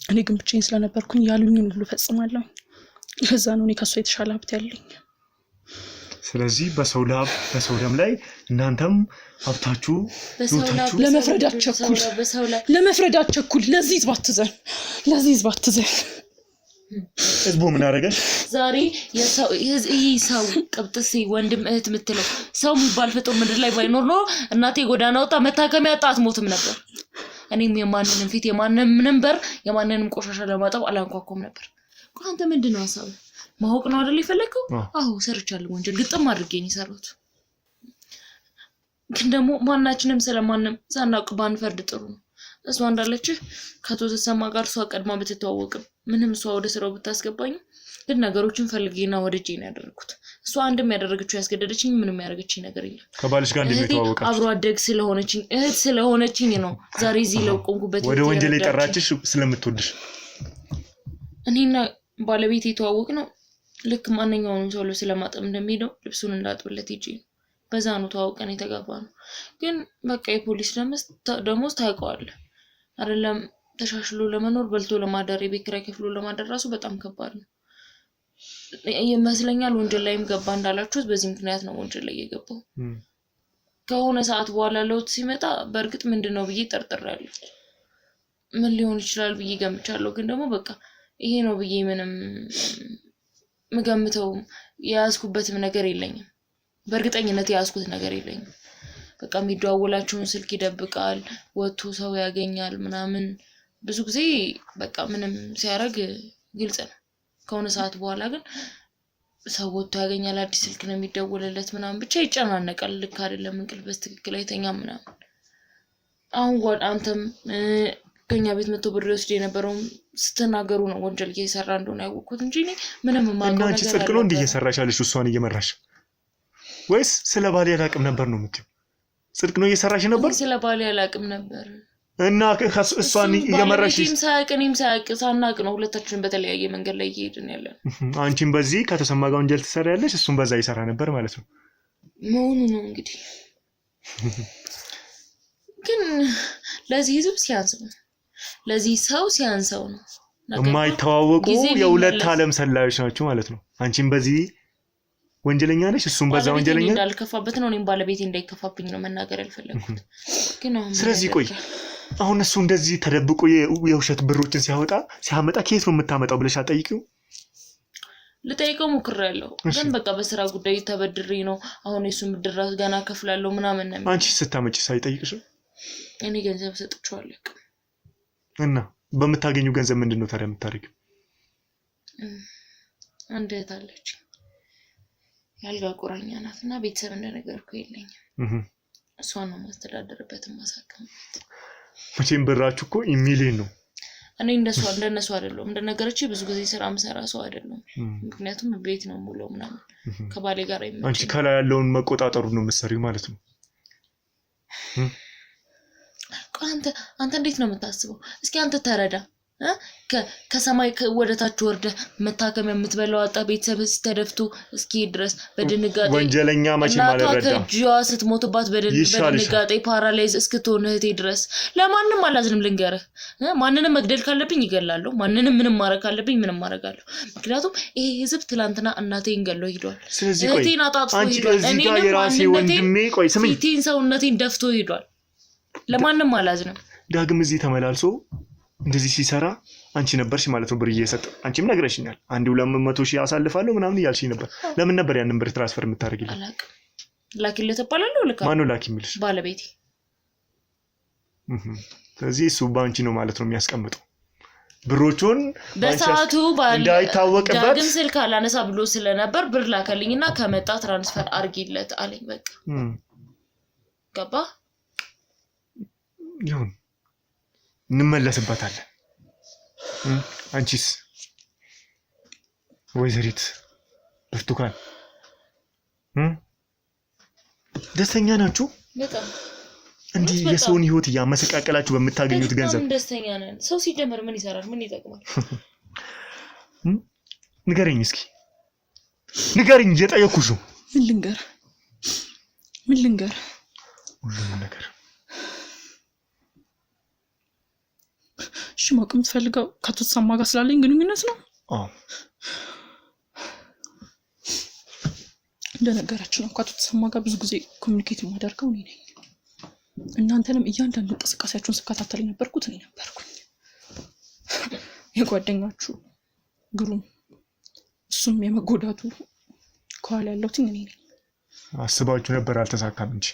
Speaker 2: እኔ ግን ብቻዬን ስለነበርኩኝ ያሉኝን ሁሉ ፈጽማለሁ። ከዛ ነው እኔ ከሷ የተሻለ ሀብት ያለኝ።
Speaker 3: ስለዚህ በሰው ላብ በሰው ደም ላይ እናንተም ሀብታችሁ
Speaker 2: ለመፍረድ አትቸኩል። ለዚህ ህዝብ አትዘን።
Speaker 3: ህዝቡ ምን አደረገሽ?
Speaker 1: ዛሬ ሰው ቅብጥሴ ወንድም እህት የምትለው ሰው የሚባል ፍጡር ምድር ላይ ባይኖር ኖሮ እናቴ ጎዳና ወጣ መታከሚያ አጣ አትሞትም ነበር። እኔም የማንንም ፊት የማንንም በር የማንንም ቆሻሻ ለማጠብ አላንኳኩም ነበር። አንተ ምንድነው ሀሳብህ? ማወቅ ነው አይደል የፈለከው? አዎ ሰርቻለሁ። ወንጀል ግጥም አድርጌ ነው የሰራሁት። ግን ደግሞ ማናችንም ስለማንም ሳናውቅ ባንፈርድ ጥሩ ነው። እሷ እንዳለች ከቶ ተሰማ ጋር እሷ ቀድማ ብትተዋወቅም ምንም እሷ ወደ ስራው ብታስገባኝ ግን ነገሮችን ፈልጌና ወደጄ ነው ያደረኩት። እሷ አንድም ያደረገችው ያስገደደችኝ ምንም ያደረገችኝ ነገር የለም።
Speaker 3: ከባልሽ ጋር እንደምትተዋወቃችሁ
Speaker 1: አብሮ አደግ ስለሆነችኝ እህት ስለሆነችኝ ነው ዛሬ እዚህ ለቆምኩበት።
Speaker 3: ወደ ወንጀል የጠራችሽ ስለምትወድሽ።
Speaker 1: እኔና ባለቤቴ የተዋወቅ ነው ልክ ማንኛውንም ሰው ልብስ ለማጠብ እንደሚሄደው ልብሱን እንዳጥብለት ሂጂ ነው። በዛ ነው ተዋውቀን የተጋባ ነው። ግን በቃ የፖሊስ ደሞዝ ታውቀዋለህ አይደለም? ተሻሽሎ ለመኖር በልቶ ለማደር የቤት ኪራይ ከፍሎ ለማደር ራሱ በጣም ከባድ ነው ይመስለኛል። ወንጀል ላይም ገባ እንዳላችሁት በዚህ ምክንያት ነው ወንጀል ላይ የገባው። ከሆነ ሰዓት በኋላ ለውጥ ሲመጣ በእርግጥ ምንድነው ብዬ ጠርጥሬያለሁ። ምን ሊሆን ይችላል ብዬ ገምቻለሁ። ግን ደግሞ በቃ ይሄ ነው ብዬ ምንም ምገምተው የያዝኩበትም ነገር የለኝም። በእርግጠኝነት የያዝኩት ነገር የለኝም። በቃ የሚደዋወላቸውን ስልክ ይደብቃል፣ ወጥቶ ሰው ያገኛል ምናምን። ብዙ ጊዜ በቃ ምንም ሲያደርግ ግልጽ ነው። ከሆነ ሰዓት በኋላ ግን ሰው ወጥቶ ያገኛል፣ አዲስ ስልክ ነው የሚደወልለት ምናምን፣ ብቻ ይጨናነቃል። ልክ አይደለም፣ እንቅልፍ በትክክል አይተኛም ምናምን። አሁን አንተም ከኛ ቤት መጥቶ ብር ይወስድ የነበረው ስትናገሩ ነው ወንጀል እየሰራ እንደሆነ ያወቅኩት እንጂ ምንም ማውቀው ነገር
Speaker 3: ጽድቅ ነው እንዴ እየሰራሽ ያለሽ እሷን እየመራሽ? ወይስ ስለ ባሌ አላቅም ነበር ነው የምትይው? ጽድቅ ነው እየሰራሽ ነበር?
Speaker 1: ስለ ባሌ አላቅም ነበር
Speaker 3: እና እሷን እየመራሽ
Speaker 1: እኔም ሳያቅ ሳናቅ ነው ሁለታችንን በተለያየ መንገድ ላይ እየሄድን ያለን።
Speaker 3: አንቺም በዚህ ከተሰማ ጋር ወንጀል ትሰሪያለሽ፣ እሱም በዛ ይሰራ ነበር ማለት ነው
Speaker 1: መሆኑ ነው እንግዲህ። ግን ለዚህ ህዝብ ሲያንሰው ነው፣ ለዚህ ሰው ሲያንሰው ነው።
Speaker 3: የማይተዋወቁ የሁለት ዓለም ሰላዮች ናቸው ማለት ነው። አንቺም በዚህ ወንጀለኛ ነሽ፣ እሱም በዛ ወንጀለኛ።
Speaker 1: እንዳልከፋበት ነው እኔም ባለቤቴ እንዳይከፋብኝ ነው መናገር ያልፈለኩት። ግን አሁን
Speaker 3: ስለዚህ ቆይ አሁን እሱ እንደዚህ ተደብቆ የውሸት ብሮችን ሲያመጣ ከየት ነው የምታመጣው ብለሽ አጠይቂው?
Speaker 1: ልጠይቀው ሞክሬያለሁ፣ ግን በቃ በስራ ጉዳይ ተበድሬ ነው አሁን እሱም ድራስ ገና ከፍላለሁ ምናምን ነው።
Speaker 3: አንቺ ስታመጪ ሳይጠይቅሽ?
Speaker 1: እኔ ገንዘብ ሰጥቼዋለሁ።
Speaker 3: እና በምታገኙ ገንዘብ ምንድነው ታዲያ የምታደርጊው?
Speaker 1: አንድ እህት አለች፣ ያልጋ ቁራኛ ናት እና ቤተሰብ እንደነገርኩ የለኝም። እሷን ነው ማስተዳደርበት ማሳከምበት።
Speaker 3: መቼም ብራችሁ እኮ ሚሊዮን ነው።
Speaker 1: እኔ እንደነሱ አይደለም፣ እንደነገረች ብዙ ጊዜ ስራ ምሰራ ሰው አይደለም። ምክንያቱም ቤት ነው ሙሉ ምናምን ከባሌ ጋር አይመጣም።
Speaker 3: አንቺ ከላይ ያለውን መቆጣጠሩ ነው የምትሰሪው ማለት ነው።
Speaker 1: አንተ እንዴት ነው የምታስበው? እስኪ አንተ ተረዳ። ከሰማይ ወደ ታች ወርደ መታከም የምትበላው አጣ ቤተሰብ ተደፍቶ እስኪ ድረስ በድንጋጤ
Speaker 3: ወንጀለኛ መቼም አልረዳም።
Speaker 1: ጂዋ ስትሞትባት በድንጋጤ ፓራላይዝ እስክትሆን እህቴ ድረስ ለማንም አላዝንም። ልንገርህ፣ ማንንም መግደል ካለብኝ ይገላለሁ፣ ማንንም ምንም ማድረግ ካለብኝ ምንም ማድረጋለሁ። ምክንያቱም ይሄ ህዝብ ትላንትና እናቴን ገሎ ሄዷል፣ እህቴን አጣጥፎ ሄዷል። እኔንም
Speaker 3: የራሴ ወንድሜ ቆይ ስምኝ፣
Speaker 1: ፊቴን ሰውነቴን ደፍቶ ሄዷል። ለማንም አላዝንም።
Speaker 3: ዳግም እዚህ ተመላልሶ እንደዚህ ሲሰራ አንቺ ነበርሽ ማለት ነው ብር እየሰጠ። አንቺም ነግረሽኛል 200,000 አሳልፋለሁ ምናምን እያልሽኝ ነበር። ለምን ነበር ያንን ብር ትራንስፈር የምታደርጊልኝ?
Speaker 1: አላውቅም። ላኪልህ ተባላለሁ። ልካ
Speaker 3: ማነው ላኪ የሚልሽ?
Speaker 1: ባለቤቴ።
Speaker 3: ስለዚህ እሱ ባንቺ ነው ማለት ነው የሚያስቀምጠው ብሮቹን
Speaker 1: በሰዓቱ
Speaker 3: እንዳይታወቅበት።
Speaker 1: ዳግም ስልክ አላነሳ ብሎ ስለነበር ብር ላከልኝና ከመጣ ትራንስፈር አርጊለት አለኝ። በቃ ገባ።
Speaker 3: ይሁን እንመለስበታለን። አንቺስ ወይዘሪት ብርቱካን ደስተኛ ናችሁ?
Speaker 1: በጣም
Speaker 3: እንዲህ የሰውን ህይወት እያመሰቃቀላችሁ በምታገኙት ገንዘብ
Speaker 1: ደስተኛ ነን። ሰው ሲጀመር ምን ይሰራል? ምን ይጠቅማል?
Speaker 3: ንገረኝ እስኪ ንገረኝ፣ እየጠየኩሽ ነው።
Speaker 2: ምን ልንገር?
Speaker 3: ሁሉንም ነገር
Speaker 2: ማወቅ የምትፈልገው ከአቶ ተሰማ ጋር ስላለኝ ግንኙነት ነው?
Speaker 3: አዎ
Speaker 2: እንደነገራችሁ ነው። ከአቶ ተሰማ ጋር ብዙ ጊዜ ኮሚኒኬት የማደርገው እኔ ነኝ። እናንተንም እያንዳንዱ እንቅስቃሴያችሁን ስከታተል የነበርኩት እኔ ነበርኩኝ። የጓደኛችሁ ግሩም እሱም የመጎዳቱ ከኋላ ያለሁት እኔ ነኝ።
Speaker 3: አስባችሁ ነበር፣ አልተሳካም እንጂ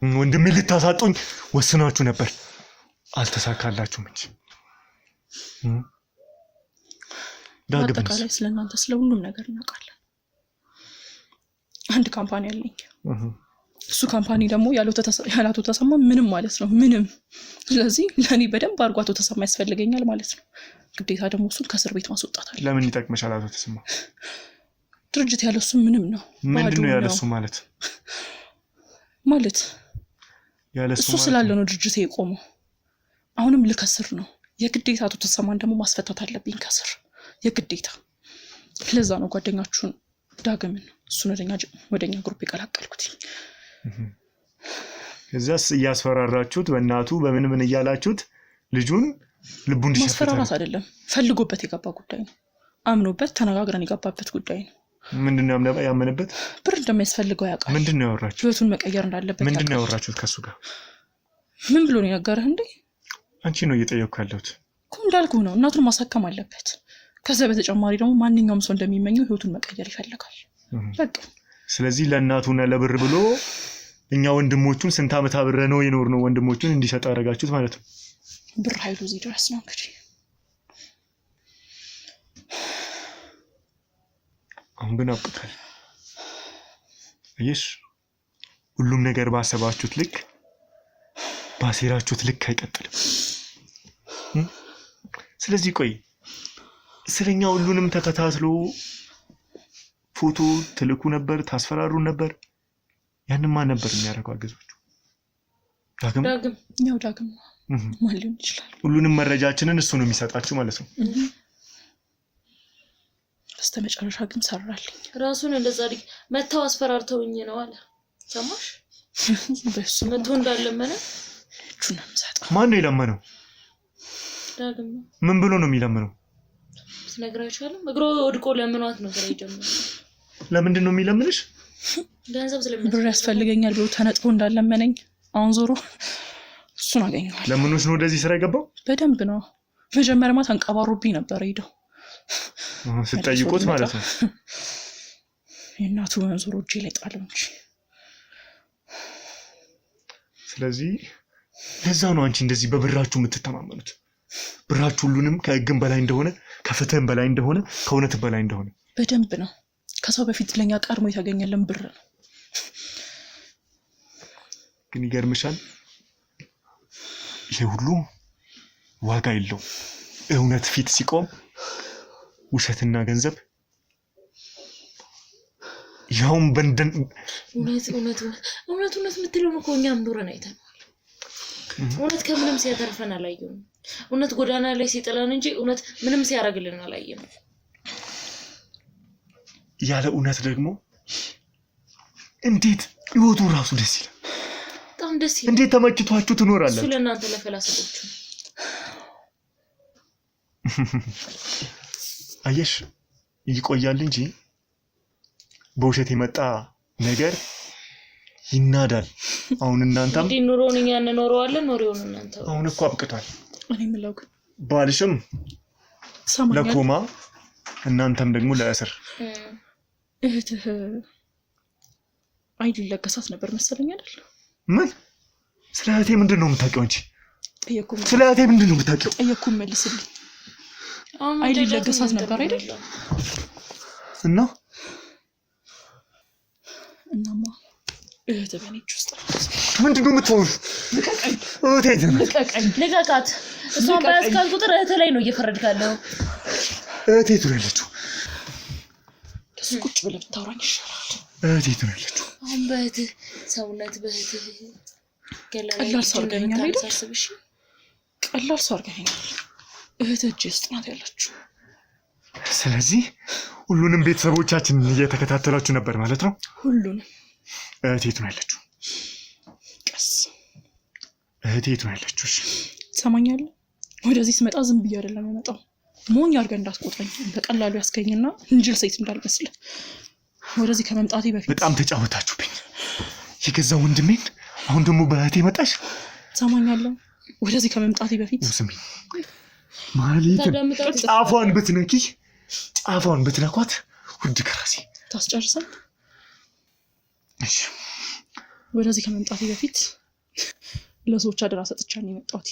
Speaker 3: ወንድሜ ልታሳጡኝ ወስናችሁ ነበር፣ አልተሳካላችሁም እንጂ።
Speaker 2: በአጠቃላይ ስለእናንተ ስለ ሁሉም ነገር እናውቃለን። አንድ ካምፓኒ አለኝ። እሱ ካምፓኒ ደግሞ ያለው አቶ ተሰማ ምንም ማለት ነው፣ ምንም። ስለዚህ ለእኔ በደንብ አድርጎ አቶ ተሰማ ያስፈልገኛል ማለት ነው። ግዴታ ደግሞ እሱን ከእስር ቤት ማስወጣት አለ።
Speaker 3: ለምን ይጠቅመሻል አቶ ተሰማ?
Speaker 2: ድርጅት ያለው እሱ ምንም ነው።
Speaker 3: ምንድን ነው ያለው እሱ ማለት
Speaker 2: እሱ ስላለ ነው ድርጅቴ የቆመው። አሁንም ልከስር ነው። የግዴታ አቶ ተሰማን ደግሞ ማስፈታት አለብኝ ከስር የግዴታ። ለዛ ነው ጓደኛችሁን ዳግምን እሱን ወደኛ ግሩፕ የቀላቀልኩት።
Speaker 3: እዛስ እያስፈራራችሁት በእናቱ በምን እያላችሁት ልጁን ልቡ እንዲሸፍት
Speaker 2: ማስፈራራት አይደለም፣ ፈልጎበት የገባ ጉዳይ ነው። አምኖበት ተነጋግረን የገባበት ጉዳይ ነው።
Speaker 3: ምንድነው ያመነበት?
Speaker 2: ብር እንደሚያስፈልገው ያውቃል።
Speaker 3: ምንድነው ያወራችሁት?
Speaker 2: ህይወቱን መቀየር እንዳለበት
Speaker 3: ምንድነው ያወራችሁት ከሱ ጋር?
Speaker 2: ምን ብሎ ነው የነገረህ እንዴ?
Speaker 3: አንቺ ነው እየጠየቅኩ ያለሁት
Speaker 2: እኮ። እንዳልኩህ ነው፣ እናቱን ማሳከም አለበት። ከዛ በተጨማሪ ደግሞ ማንኛውም ሰው እንደሚመኘው ህይወቱን መቀየር ይፈልጋል። በቃ
Speaker 3: ስለዚህ ለእናቱና ለብር ብሎ እኛ ወንድሞቹን ስንት ዓመት አብረን ነው የኖርነው ወንድሞቹን እንዲሰጥ አደረጋችሁት ማለት ነው።
Speaker 2: ብር ኃይሉ እዚህ ድረስ ነው እንግዲህ።
Speaker 3: አሁን ግን አብቅቷል። እየሽ ሁሉም ነገር ባሰባችሁት ልክ ባሴራችሁት ልክ አይቀጥልም። ስለዚህ ቆይ ስለኛ ሁሉንም ተከታትሎ ፎቶ ትልኩ ነበር፣ ታስፈራሩን ነበር። ያንን ማን ነበር የሚያደርገው? አገዞቹ ዳግም
Speaker 2: ያው ዳግም ማን ሊሆን ይችላል?
Speaker 3: ሁሉንም መረጃችንን እሱ ነው የሚሰጣችሁ ማለት ነው።
Speaker 2: በስተመጨረሻ ግን ሰራልኝ።
Speaker 1: ራሱን እንደዛ ዲክ መታው አስፈራርተውኝ ነው አለ። ሰማሽ?
Speaker 2: በሱ
Speaker 1: መቶ እንዳለመነ
Speaker 2: ቹናም ሰጣ።
Speaker 3: ማን ነው የለመነው?
Speaker 1: ዳግም
Speaker 3: ምን ብሎ ነው የሚለምነው?
Speaker 1: ትነግራችኋለሁ። እግሮ ወድቆ ለምኗት ነው ስራ ይጀምራል።
Speaker 3: ለምንድን ነው የሚለምንሽ?
Speaker 1: ገንዘብ ስለሚያስፈልግ
Speaker 2: ብር ያስፈልገኛል ብሎ ተነጥቦ እንዳለመነኝ አሁን ዞሮ እሱን አገኘዋል።
Speaker 3: ለምኖች ነው ወደዚህ ስራ የገባው?
Speaker 2: በደንብ ነው። መጀመሪያማ ተንቀባሮብኝ ነበር ሄደው
Speaker 3: ስትጠይቁት ማለት ነው።
Speaker 2: የእናቱ መንዞሮ እጄ ላይ ጣለው እንጂ።
Speaker 3: ስለዚህ ለዛ ነው አንቺ እንደዚህ በብራችሁ የምትተማመኑት። ብራችሁ ሁሉንም ከህግም በላይ እንደሆነ፣ ከፍትህም በላይ እንደሆነ፣ ከእውነትም በላይ እንደሆነ
Speaker 2: በደንብ ነው። ከሰው በፊት ለኛ ቀድሞ የተገኘልን ብር ነው።
Speaker 3: ግን ይገርምሻል፣ ይሄ ሁሉ ዋጋ የለውም። እውነት ፊት ሲቆም ውሸትና ገንዘብ ያውም በእንደን
Speaker 1: እውነት የምትለው እኮ እኛም ኖረን አይተናል። እውነት ከምንም ሲያተርፈን አላየንም። እውነት ጎዳና ላይ ሲጥለን እንጂ እውነት ምንም ሲያደርግልን አላየንም።
Speaker 3: ያለ እውነት ደግሞ እንዴት ህይወቱ ራሱ ደስ ይላል።
Speaker 1: በጣም ደስ ይላል።
Speaker 3: እንዴት ተመችቷችሁ ትኖራላችሁ?
Speaker 1: እሱ ለእናንተ ለፈላስፎቹ
Speaker 3: አየሽ ይቆያል እንጂ በውሸት የመጣ ነገር ይናዳል። አሁን እናንተም
Speaker 1: እንዴ ኑሮውን እኛ እንኖረዋለን፣ ኖሬውን እናንተ።
Speaker 3: አሁን እኮ አብቅቷል።
Speaker 2: እኔ የምለው ግን
Speaker 3: ባልሽም
Speaker 2: ሰማኛል፣
Speaker 3: ለኮማ እናንተም ደግሞ ለእስር።
Speaker 2: እህትህ አይዲ ለገሳት ነበር መሰለኝ አይደል?
Speaker 3: ምን? ስለ እህቴ ምንድን ነው የምታውቂው እንጂ?
Speaker 2: ጠየቅኩ።
Speaker 3: ስለ እህቴ ምንድን ነው የምታውቂው?
Speaker 2: ጠየቅኩ፣ መልስልኝ። አይዲ ለገሳት ነበር አይደል? እናማ እህትህ በኔ እጅ ውስጥ
Speaker 3: ምንድን ነው የምትሆኑ?
Speaker 1: ልቀቃት። እሷን በያዝካት ቁጥር እህትህ ላይ ነው እየፈረድክ ያለው።
Speaker 3: እህቴ የት ነው ያለችው?
Speaker 2: ደስ ቁጭ ብለህ ብታወራኝ ይሻላል።
Speaker 3: እህቴ የት ነው ያለችው?
Speaker 1: አሁን በእህትህ ሰውነት በእህትህ
Speaker 2: ቀላል ሰው አድርገኸኛል አይደል? ቀላል ሰው አድርገኸኛል። እህትህ እጅ ውስጥ ናት ያለችው።
Speaker 3: ስለዚህ ሁሉንም ቤተሰቦቻችንን እየተከታተላችሁ ነበር ማለት ነው?
Speaker 2: ሁሉንም።
Speaker 3: እህቴ የት ነው ያለችው?
Speaker 2: ቀስ
Speaker 3: እህቴ የት ነው ያለችው? እሺ
Speaker 2: ትሰማኛለህ? ወደዚህ ስመጣ ዝም ብዬ አይደለም የመጣው። ሞኝ አድርገህ እንዳትቆጥረኝ። በቀላሉ ያስገኝና እንጅል ሴት እንዳልመስልህ። ወደዚህ ከመምጣቴ በፊት
Speaker 3: በጣም ተጫወታችሁብኝ። የገዛ ወንድሜን አሁን ደግሞ በእህቴ መጣሽ።
Speaker 2: ትሰማኛለህ? ወደዚህ ከመምጣቴ በፊት
Speaker 3: ስሚ ማለት ጫፏን ብትነኪ ጫፏን ብትነኳት ውድ ከራሴ
Speaker 2: ታስጨርሰን።
Speaker 3: እሺ
Speaker 2: ወደዚህ ከመምጣቴ በፊት ለሰዎች አደራ ሰጥቻለሁ የመጣሁት።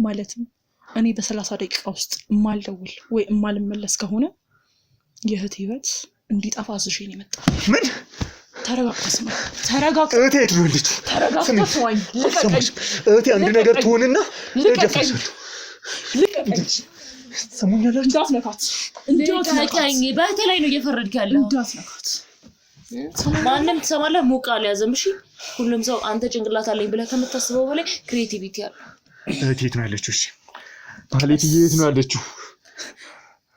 Speaker 2: ማለትም እኔ በ30 ደቂቃ ውስጥ እማልደውል ወይ እማልመለስ ከሆነ የእህቴ ህይወት እንዲጠፋ አዝዤ ነው የመጣሁት።
Speaker 3: ምን?
Speaker 2: ተረጋጋ ስማ፣ ተረጋጋ።
Speaker 3: እህቴ የት ነው ያለችው?
Speaker 2: ተረጋጋ ስማኝ። ልቀቀኝ።
Speaker 3: እህቴ አንድ ነገር ትሆንና
Speaker 2: ልቀቀኝ። ልቀቀኝ።
Speaker 3: ሰሙኛላችሁ?
Speaker 2: እንዳትነካት።
Speaker 1: እንዳትነካኝ። በእህቴ ላይ ነው እየፈረድክ ያለው።
Speaker 2: እንዳትነካት።
Speaker 1: ማንም ትሰማለህ? ሞቃ አልያዘም። እሺ ሁሉም ሰው አንተ ጭንቅላት አለኝ ብለህ ከምታስበው በላይ ክሬቲቪቲ አለ።
Speaker 3: እህቴ የት ነው ያለችው? እሺ ማህሌትዬ የት ነው ያለችው?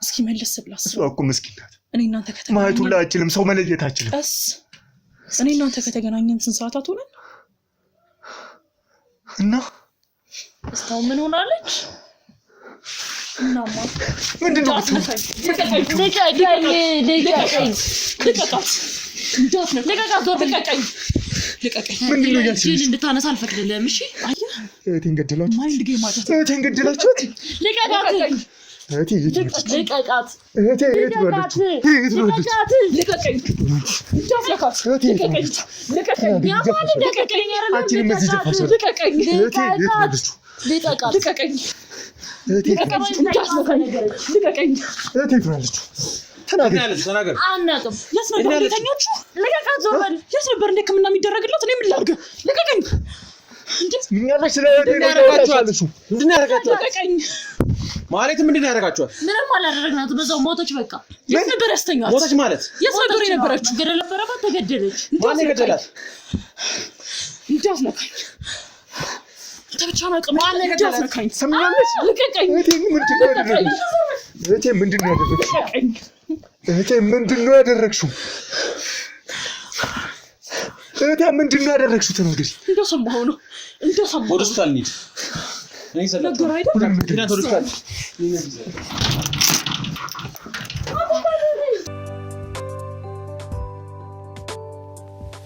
Speaker 2: እስኪ እስኪ መለስ ብላ
Speaker 3: እሷ እኮ ምስኪን ናት።
Speaker 2: እኔ እናንተ ከተገናኘን
Speaker 3: ማየት ሁላ አችልም፣ ሰው መለየት አችልም።
Speaker 2: ቀስ እኔ እናንተ ከተገናኘን ስንት ሰዓታት ሆነን
Speaker 3: እና
Speaker 1: እስካሁን ምን ሆናለች?
Speaker 2: እናማ
Speaker 3: ምንድን ነው
Speaker 1: ልቀቀኝ እንድታነሳ አልፈቅድልህም። እሺ
Speaker 3: እህቴን ገደላችሁ።
Speaker 2: ማይንድ ጌም ማለት
Speaker 3: እህቴን ገደላችኋት።
Speaker 1: ልቀቃት።
Speaker 3: እህቴ
Speaker 1: ልቀቃት።
Speaker 3: እህቴ የት ባለች?
Speaker 2: ልቀቀኝ። እንዳትነካት። ልቀቀኝ። ልቀቀኝ።
Speaker 1: ያማን ልቀቀኝ።
Speaker 3: አንቺንም እዚህ ደፋሻለሁ።
Speaker 2: ልቀቀኝ።
Speaker 3: እህቴ የት ባለች?
Speaker 1: ልቀቃት።
Speaker 2: ልቀቀኝ።
Speaker 3: እህቴ
Speaker 2: ልቀቀኝ።
Speaker 3: እህቴ የት ባለች? ተናገር።
Speaker 1: አናውቅም።
Speaker 2: የት ነበር የተኛችሁ?
Speaker 1: ልቀቃት። ዞር በል።
Speaker 2: የት ነበር እንደ ሕክምና የሚደረግላት? እኔ ምን ላድርግ? ልቀቀኝ።
Speaker 3: ምናለሽ? ስለ እህቴ ነው ያደረጋችኋለሽ?
Speaker 4: ምንድን ነው ያደረጋችኋት?
Speaker 2: ልቀቀኝ።
Speaker 4: ማለት ምንድን ነው ያደረጋችኋት?
Speaker 1: ምንም አላደረግናትም። በዛው ሞተች። በቃ
Speaker 2: የት ነበር ያስተኛት?
Speaker 4: ሞተች ማለት
Speaker 2: የት ነበር የነበረችው?
Speaker 1: ገደል ነበረባት፣ ተገደለች።
Speaker 4: ማን የገደላት?
Speaker 2: እንዳትነካኝ። አንተ ብቻ ናቅም።
Speaker 4: ማን የገደላት?
Speaker 2: እንዳትነካኝ።
Speaker 3: ሰምኛለሽ?
Speaker 2: ልቀቀኝ።
Speaker 3: እህቴ ምንድን ነው ያደረግሽው? እህቴ ምንድን ነው ያደረግሽው?
Speaker 2: ልቀቀኝ።
Speaker 3: እህቴ ምንድን ነው ያደረግሽው? እህቴ ምንድን ነው ያደረግሽው? ተናገሪ።
Speaker 2: እንደሰማሁ ነው። እንደሰማሁ
Speaker 4: ወደ ሆስፒታል እንሂድ። እኔ ሰላም
Speaker 2: ነገር አይደል?
Speaker 4: ወደ ሆስፒታል